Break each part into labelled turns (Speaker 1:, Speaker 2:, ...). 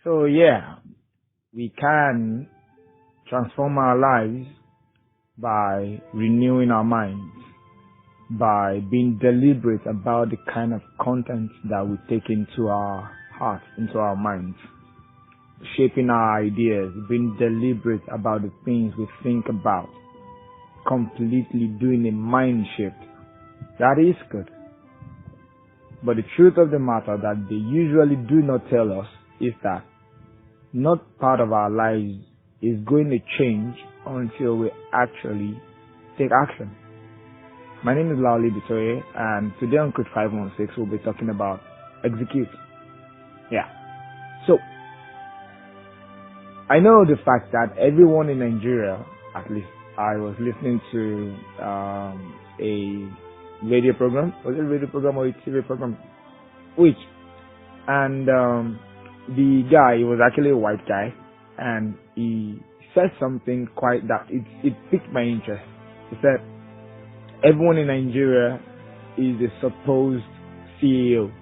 Speaker 1: So yeah, we can transform our lives by renewing our minds, by being deliberate about the kind of content that we take into our hearts, into our minds, shaping our ideas, being deliberate about the things we think about, completely doing a mind shift. That is good. But the truth of the matter that they usually do not tell us is that not part of our lives is going to change until we actually take action. My name is Laoli Bitoye, and today on Code 516 we'll be talking about ExeCute. Yeah. So, I know the fact that everyone in Nigeria, at least I was listening to a radio program. Was it a radio program or a TV program? Which? And the guy, he was actually a white guy, and he said something quite that it piqued my interest. He said, everyone in Nigeria is a supposed CEO,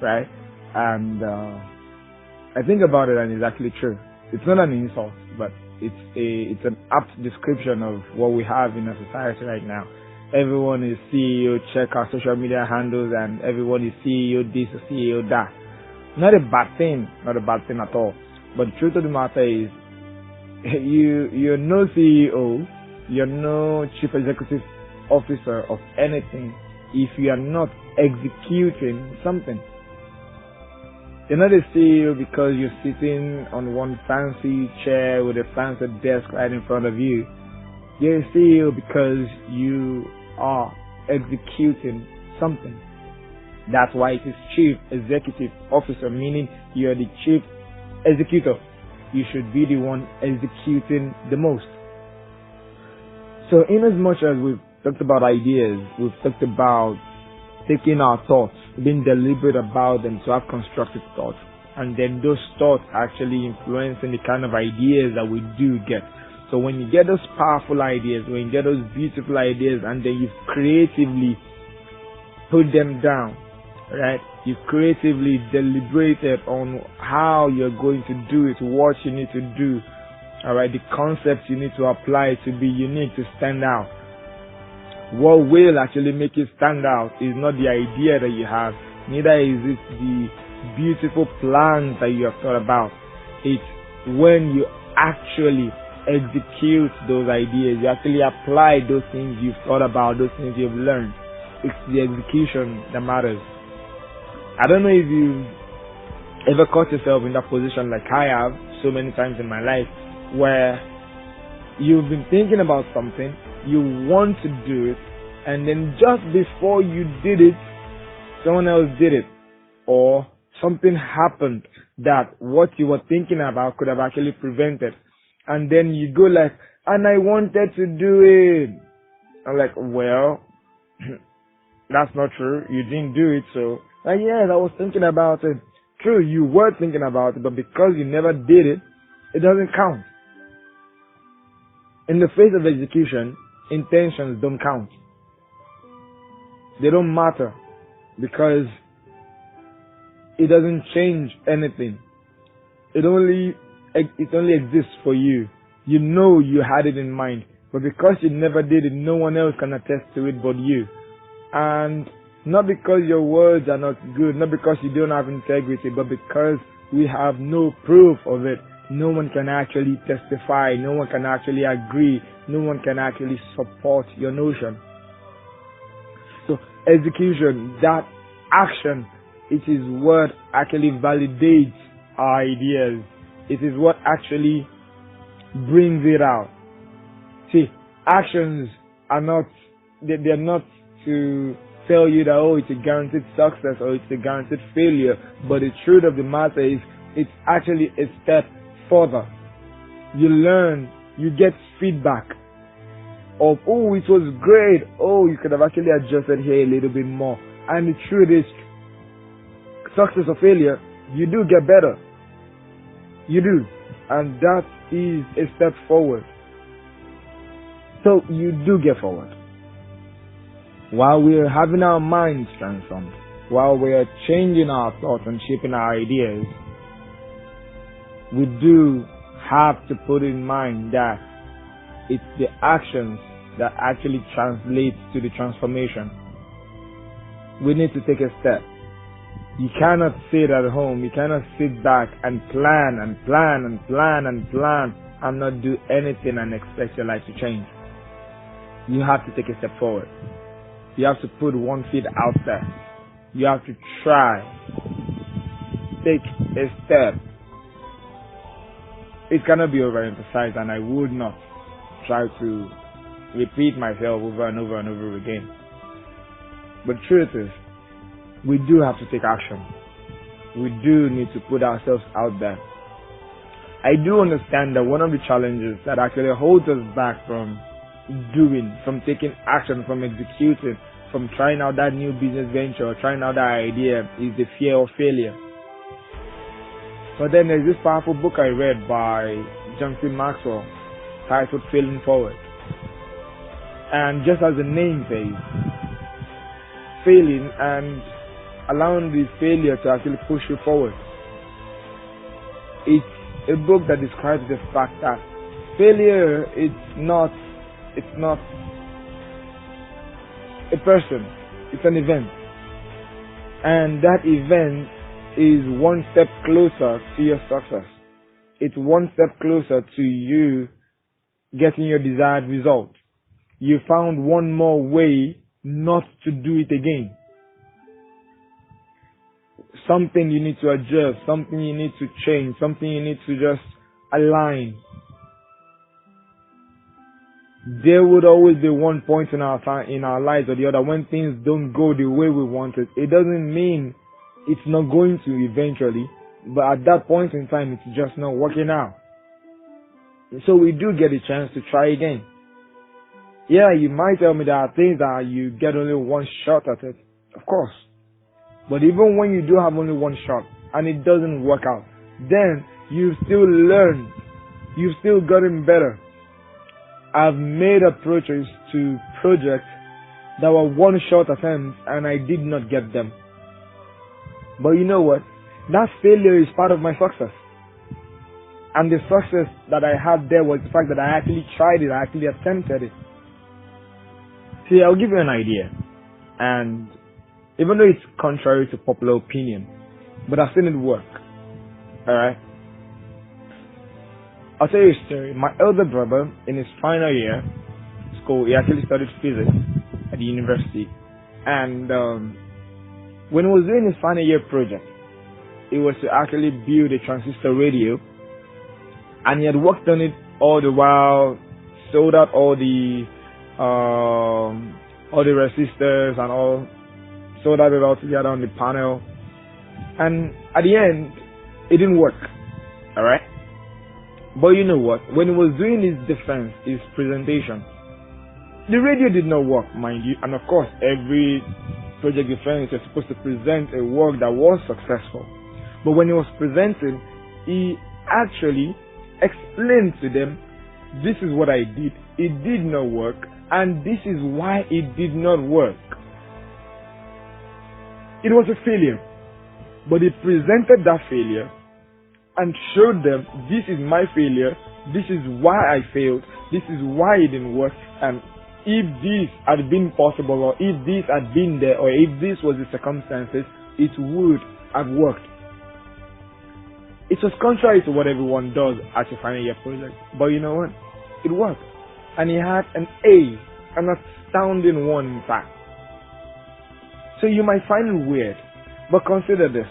Speaker 1: right? And I think about it, and it's actually true. It's not an insult, but it's an apt description of what we have in our society right now. Everyone is CEO. Check our social media handles, and everyone is CEO this or CEO that. Not a bad thing, not a bad thing at all. But the truth of the matter is, you're no CEO, you're no chief executive officer of anything if you are not executing something. You're not a CEO because you're sitting on one fancy chair with a fancy desk right in front of you. You're a CEO because you are executing something. That's why it is Chief Executive Officer, meaning you're the Chief Executor. You should be the one executing the most. So in as much as we've talked about ideas, we've talked about taking our thoughts, being deliberate about them to have constructive thoughts, and then those thoughts actually influencing the kind of ideas that we do get. So when you get those powerful ideas, when you get those beautiful ideas, and then you've creatively put them down, right? You've creatively deliberated on how you're going to do it, what you need to do, alright, the concepts you need to apply to be unique, to stand out. What will actually make it stand out is not the idea that you have, neither is it the beautiful plans that you have thought about. It's when you actually execute those ideas, you actually apply those things you've thought about, those things you've learned. It's the execution that matters. I don't know if you've ever caught yourself in that position like I have so many times in my life, where you've been thinking about something, you want to do it, and then just before you did it, someone else did it, or something happened that what you were thinking about could have actually prevented. And then you go like, and I wanted to do it. I'm like, well, that's not true. You didn't do it, so yes, I was thinking about it. True, you were thinking about it, but because you never did it, it doesn't count. In the face of execution, intentions don't count. They don't matter because it doesn't change anything. It only exists for you. You know you had it in mind, but because you never did it, no one else can attest to it but you. And not because your words are not good, not because you don't have integrity, but because we have no proof of it. No one can actually testify, no one can actually agree, no one can actually support your notion. So execution, that action, it is what actually validates our ideas. It is what actually brings it out. See, actions are not, they're not to tell you that, oh, it's a guaranteed success or it's a guaranteed failure. But the truth of the matter is, it's actually a step further. You learn, you get feedback of, oh, it was great. Oh, you could have actually adjusted here a little bit more. And the truth is, success or failure, you do get better. You do. And that is a step forward. So you do get forward. While we're having our minds transformed, while we're changing our thoughts and shaping our ideas, we do have to put in mind that it's the actions that actually translate to the transformation. We need to take a step. You cannot sit at home. You cannot sit back and plan and plan and plan and plan and not do anything and expect your life to change. You have to take a step forward. You have to put one foot out there. You have to try. Take a step. It cannot be overemphasized, and I would not try to repeat myself over and over and over again. But the truth is, we do have to take action. We do need to put ourselves out there. I do understand that one of the challenges that actually holds us back from doing, from taking action, from executing, from trying out that new business venture or trying out that idea is the fear of failure. But then there's this powerful book I read by John C. Maxwell titled Failing Forward. And just as the name says, failing and allowing the failure to actually push you forward. It's a book that describes the fact that failure is not a person, it's an event. And that event is one step closer to your success. It's one step closer to you getting your desired result. You found one more way not to do it again. Something you need to adjust, something you need to change, something you need to just align. There would always be one point in our lives or the other when things don't go the way we want it. It doesn't mean it's not going to eventually, but at that point in time, it's just not working out. So we do get a chance to try again. Yeah, you might tell me there are things that you get only one shot at it. Of course. But even when you do have only one shot and it doesn't work out, then you've still learned. You've still gotten better. I've made approaches to projects that were one-shot attempts and I did not get them. But you know what? That failure is part of my success. And the success that I had there was the fact that I actually tried it, I actually attempted it. See, I'll give you an idea. And even though it's contrary to popular opinion, but I've seen it work. Alright? I'll tell you a story. My elder brother, in his final year school, he actually studied physics at the university. And when he was doing his final year project, it was to actually build a transistor radio. And he had worked on it all the while, sold out all the resistors and all, sold out it all together on the panel. And at the end, it didn't work. Alright? But you know what? When he was doing his defense, his presentation, the radio did not work, mind you. And of course, every project defense is supposed to present a work that was successful. But when he was presenting, he actually explained to them, this is what I did. It did not work. And this is why it did not work. It was a failure. But he presented that failure and showed them, this is my failure, this is why I failed, this is why it didn't work, and if this had been possible, or if this had been there, or if this was the circumstances, it would have worked. It was contrary to what everyone does at your final year project, but you know what? It worked. And he had an A, an astounding one in fact. So you might find it weird, but consider this.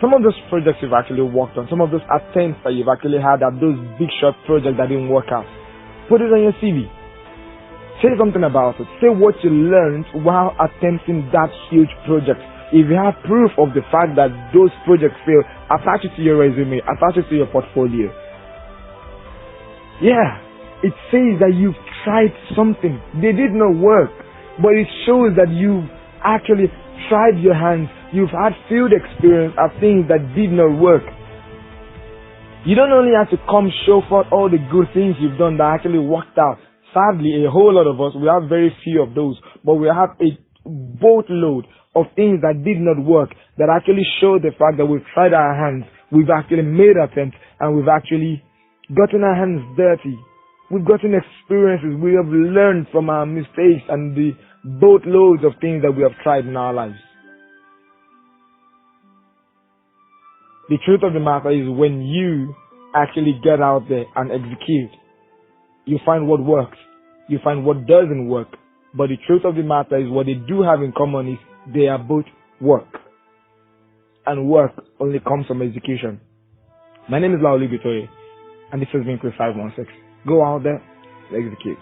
Speaker 1: Some of those projects you've actually worked on, some of those attempts that you've actually had at those big shot projects that didn't work out, put it on your CV. Say something about it. Say what you learned while attempting that huge project. If you have proof of the fact that those projects failed, attach it to your resume, attach it to your portfolio. Yeah, it says that you've tried something. They did not work, but it shows that you've actually tried your hands. You've had field experience at things that did not work. You don't only have to come show forth all the good things you've done that actually worked out. Sadly, a whole lot of us, we have very few of those, but we have a boatload of things that did not work that actually show the fact that we've tried our hands, we've actually made attempts, and we've actually gotten our hands dirty. We've gotten experiences. We have learned from our mistakes and the boatloads of things that we have tried in our lives. The truth of the matter is, when you actually get out there and execute, you find what works. You find what doesn't work. But the truth of the matter is, what they do have in common is they are both work. And work only comes from execution. My name is Laoli Bitoye, and this has been Chris 516. Go out there, execute.